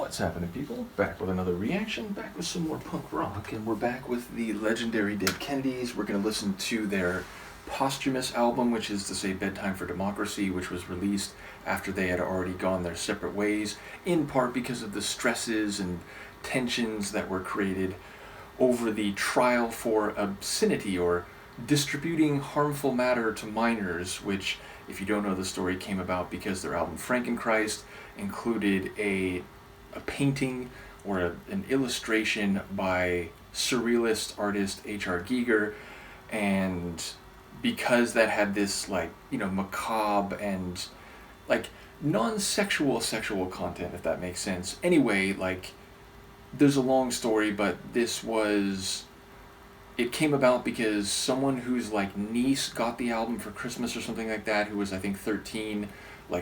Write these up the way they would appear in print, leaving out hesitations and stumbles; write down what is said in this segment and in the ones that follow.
What's happening, people? Back with another reaction, back with some more punk rock, and we're back with the legendary Dead Kennedys. We're going to listen to their posthumous album, which is to say Bedtime for Democracy, which was released after they had already gone their separate ways, in part because of the stresses and tensions that were created over the trial for obscenity or distributing harmful matter to minors, which, if you don't know the story, came about because their album Frankenchrist included a painting or an illustration by surrealist artist H.R. Giger, and because that had this macabre and non-sexual sexual content, if that makes sense. Anyway, there's a long story, but it came about because someone whose niece got the album for Christmas or something like that, who was I think 13,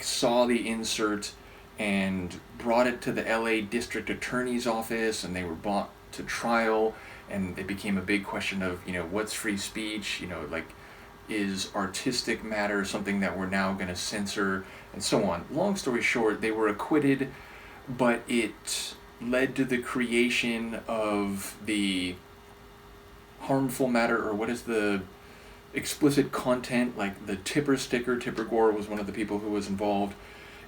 saw the insert and brought it to the LA District Attorney's office, and they were brought to trial, and it became a big question of, what's free speech, is artistic matter something that we're now going to censor, and so on. Long story short, they were acquitted, but it led to the creation of the harmful matter, or what is the explicit content, the Tipper sticker. Tipper Gore was one of the people who was involved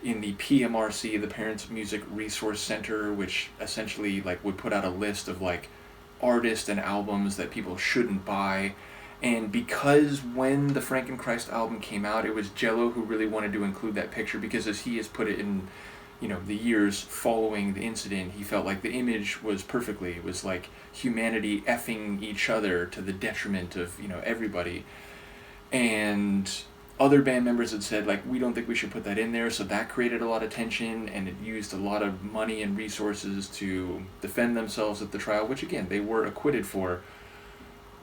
in the PMRC, the Parents Music Resource Center, which essentially would put out a list of artists and albums that people shouldn't buy. And because when the Frankenchrist album came out, it was Jello who really wanted to include that picture, because as he has put it in the years following the incident, he felt like the image was perfectly, it was humanity effing each other to the detriment of everybody. And other band members had said, we don't think we should put that in there, so that created a lot of tension, and it used a lot of money and resources to defend themselves at the trial, which, again, they were acquitted for.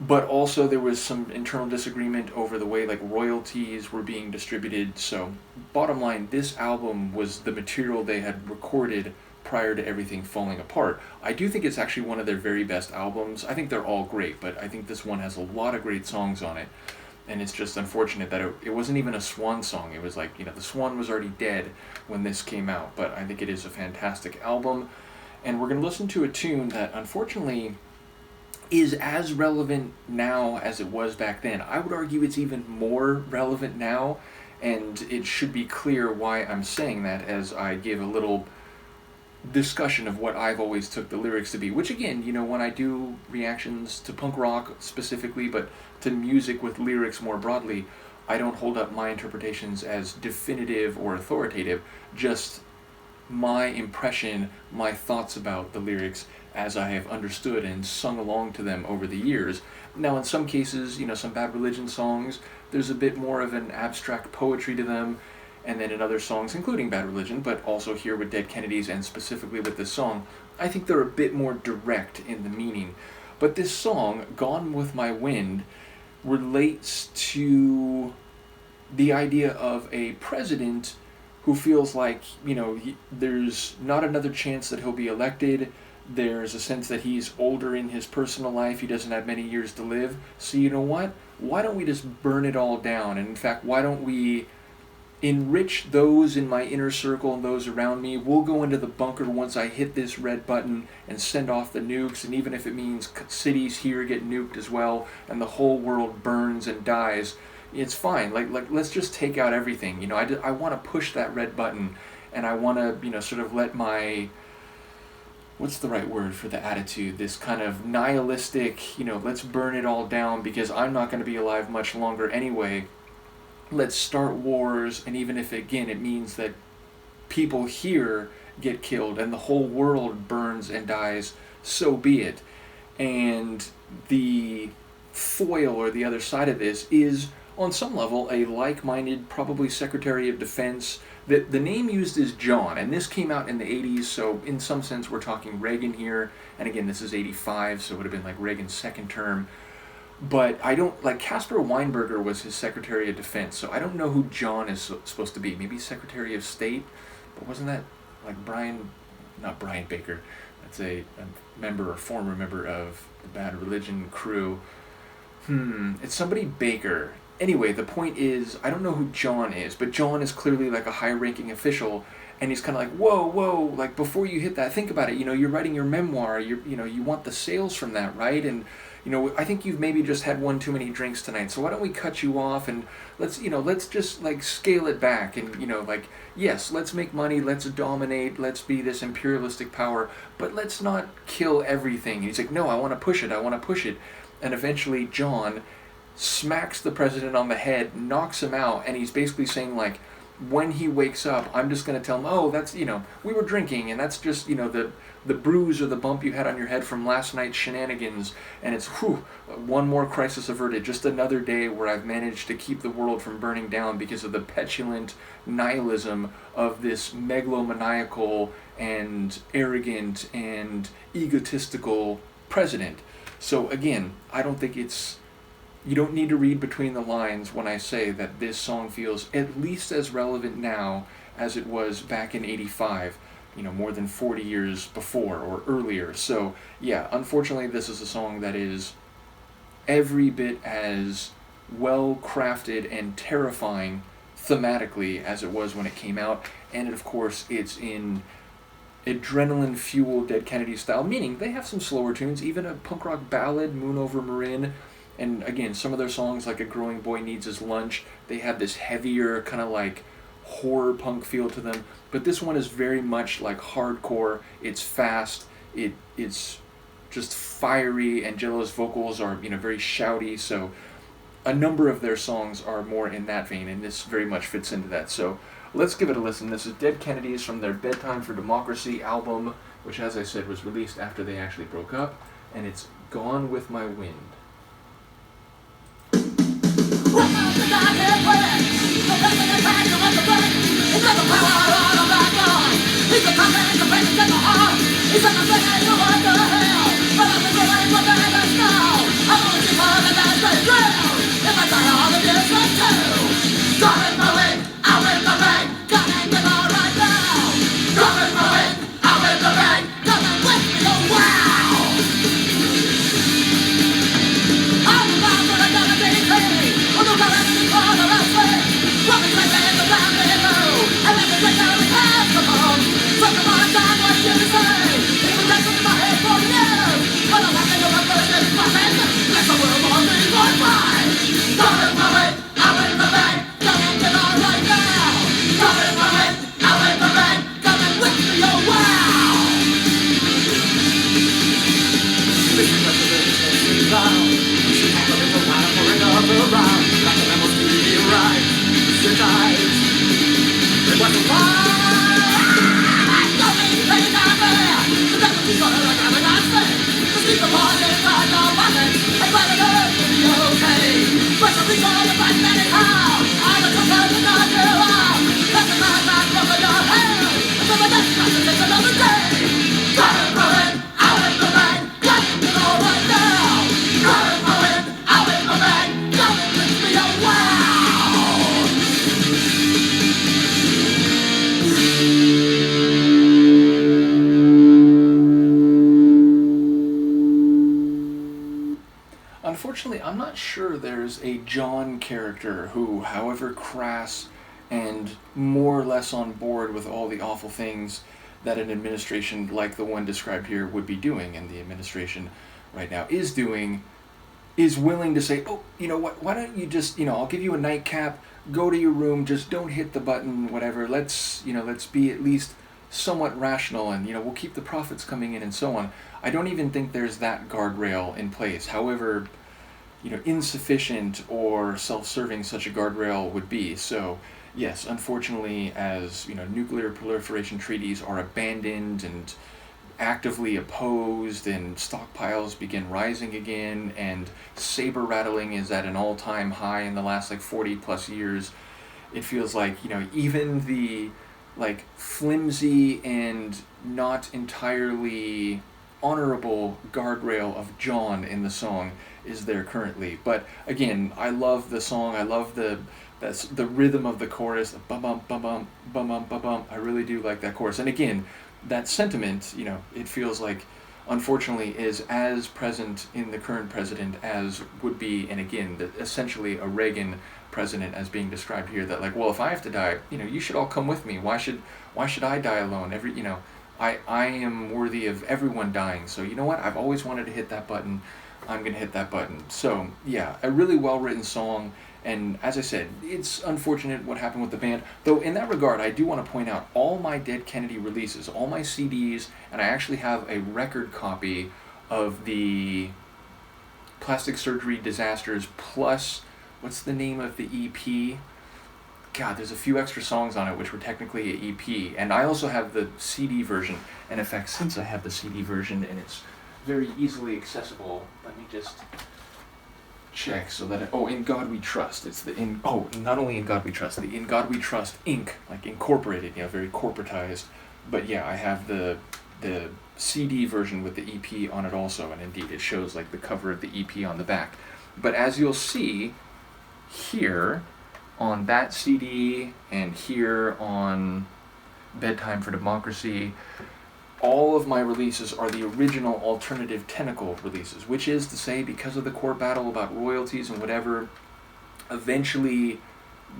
But also there was some internal disagreement over the way, royalties were being distributed. So, bottom line, this album was the material they had recorded prior to everything falling apart. I do think it's actually one of their very best albums. I think they're all great, but I think this one has a lot of great songs on it. And it's just unfortunate that it wasn't even a Swan song. It was the Swan was already dead when this came out. But I think it is a fantastic album. And we're going to listen to a tune that, unfortunately, is as relevant now as it was back then. I would argue it's even more relevant now. And it should be clear why I'm saying that as I give a little discussion of what I've always took the lyrics to be, which, again, when I do reactions to punk rock specifically, but to music with lyrics more broadly, I don't hold up my interpretations as definitive or authoritative, just my impression, my thoughts about the lyrics as I have understood and sung along to them over the years. Now, in some cases, some Bad Religion songs, there's a bit more of an abstract poetry to them. And then in other songs, including Bad Religion, but also here with Dead Kennedys and specifically with this song, I think they're a bit more direct in the meaning. But this song, Gone With My Wind, relates to the idea of a president who feels there's not another chance that he'll be elected. There's a sense that he's older in his personal life. He doesn't have many years to live. So you know what? Why don't we just burn it all down? And in fact, why don't we enrich those in my inner circle and those around me? We'll go into the bunker once I hit this red button and send off the nukes, and even if it means cities here get nuked as well and the whole world burns and dies, it's fine. Let's just take out everything. I want to push that red button, and I want to sort of let my, what's the right word for the attitude, this kind of nihilistic, let's burn it all down because I'm not going to be alive much longer anyway. Let's start wars, and even if, again, it means that people here get killed and the whole world burns and dies, so be it. And the foil, or the other side of this, is, on some level, a like-minded, probably Secretary of Defense. The name used is John, and this came out in the 80s, so in some sense we're talking Reagan here. And again, this is 85, so it would have been Reagan's second term. But I don't, Caspar Weinberger was his Secretary of Defense, so I don't know who John is supposed to be. Maybe Secretary of State? But wasn't that, not Brian Baker, that's a member or former member of the Bad Religion crew. It's somebody Baker. Anyway, the point is, I don't know who John is, but John is clearly a high-ranking official, and he's kind of like, whoa, like before you hit that, think about it. You're writing your memoir. You want the sales from that, right? And I think you've maybe just had one too many drinks tonight. So why don't we cut you off and let's just like scale it back and like, yes, let's make money, let's dominate, let's be this imperialistic power, but let's not kill everything. And he's like, no, I want to push it. And eventually John smacks the president on the head, knocks him out, and he's basically saying like, when he wakes up, I'm just going to tell him, oh, that's, we were drinking, and that's just, the bruise or the bump you had on your head from last night's shenanigans, and it's, one more crisis averted, just another day where I've managed to keep the world from burning down because of the petulant nihilism of this megalomaniacal and arrogant and egotistical president. So again, I don't think you don't need to read between the lines when I say that this song feels at least as relevant now as it was back in '85, more than 40 years before or earlier. So yeah, unfortunately this is a song that is every bit as well crafted and terrifying thematically as it was when it came out, and of course it's in adrenaline fueled Dead Kennedy style, meaning they have some slower tunes, even a punk rock ballad, Moon Over Marin. And again, some of their songs, like A Growing Boy Needs His Lunch, they have this heavier kind of like horror punk feel to them. But this one is very much like hardcore. It's fast. It's just fiery, and Jello's vocals are very shouty. So a number of their songs are more in that vein, and this very much fits into that. So let's give it a listen. This is Dead Kennedys from their Bedtime for Democracy album, which, as I said, was released after they actually broke up, and it's Gone With My Wind. Unfortunately, I'm not sure there's a John character who, however crass and more or less on board with all the awful things that an administration like the one described here would be doing, and the administration right now is doing, is willing to say, oh, you know what, why don't you just, I'll give you a nightcap, go to your room, just don't hit the button, whatever, let's be at least somewhat rational, and, we'll keep the profits coming in and so on. I don't even think there's that guardrail in place, however, insufficient or self-serving such a guardrail would be. So, yes, unfortunately, as, nuclear proliferation treaties are abandoned and actively opposed, and stockpiles begin rising again, and saber rattling is at an all-time high in the last 40 plus years, it feels like even the flimsy and not entirely honorable guardrail of John in the song is there currently. But again, I love the song. I love the rhythm of the chorus, bum bum bum bum bum bum bum bum. I really do like that chorus. And again, that sentiment, it feels like unfortunately, is as present in the current president as would be, and again, essentially a Reagan president as being described here. That like, well, if I have to die, you should all come with me. Why should I die alone? I am worthy of everyone dying. So you know what? I've always wanted to hit that button. I'm gonna hit that button. So yeah, a really well written song. And as I said, it's unfortunate what happened with the band. Though in that regard, I do want to point out all my Dead Kennedy releases, all my CDs, and I actually have a record copy of the Plastic Surgery Disasters plus, what's the name of the EP? God, there's a few extra songs on it which were technically an EP. And I also have the CD version. And in fact, since I have the CD version and it's very easily accessible, let me just check so that In God We Trust. It's not only In God We Trust, the In God We Trust Inc., like incorporated, very corporatized. But yeah, I have the CD version with the EP on it also, and indeed it shows like the cover of the EP on the back. But as you'll see here on that CD and here on Bedtime for Democracy, all of my releases are the original Alternative Tentacle releases, which is to say, because of the court battle about royalties and whatever, eventually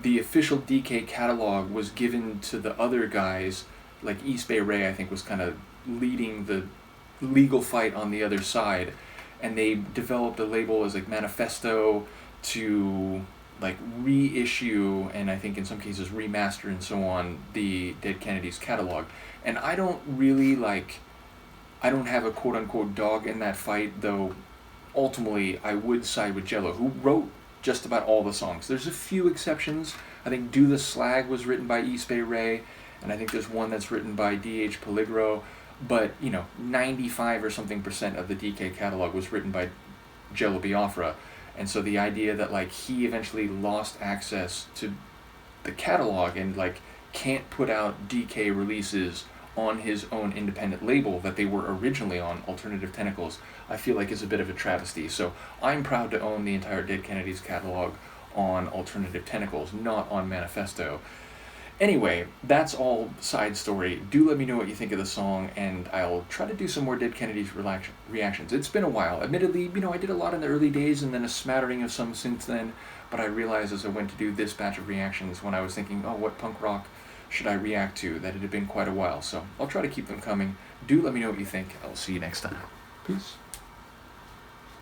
the official DK catalog was given to the other guys, like East Bay Ray, I think, was kind of leading the legal fight on the other side, and they developed a label as like Manifesto to like reissue and I think in some cases remaster and so on the Dead Kennedys catalog. And I don't have a quote-unquote dog in that fight, though ultimately I would side with Jello, who wrote just about all the songs. There's a few exceptions. I think Do the Slag was written by East Bay Ray, and I think there's one that's written by D.H. Peligro, but 95 or something percent of the DK catalog was written by Jello Biafra. And so the idea that like he eventually lost access to the catalog and like can't put out DK releases on his own independent label that they were originally on, Alternative Tentacles, I feel like is a bit of a travesty. So I'm proud to own the entire Dead Kennedys catalog on Alternative Tentacles, not on Manifesto. Anyway, that's all side story. Do let me know what you think of the song, and I'll try to do some more Dead Kennedys reactions. It's been a while. Admittedly, I did a lot in the early days and then a smattering of some since then, but I realized as I went to do this batch of reactions when I was thinking, what punk rock should I react to, that it had been quite a while. So I'll try to keep them coming. Do let me know what you think. I'll see you next time. Peace.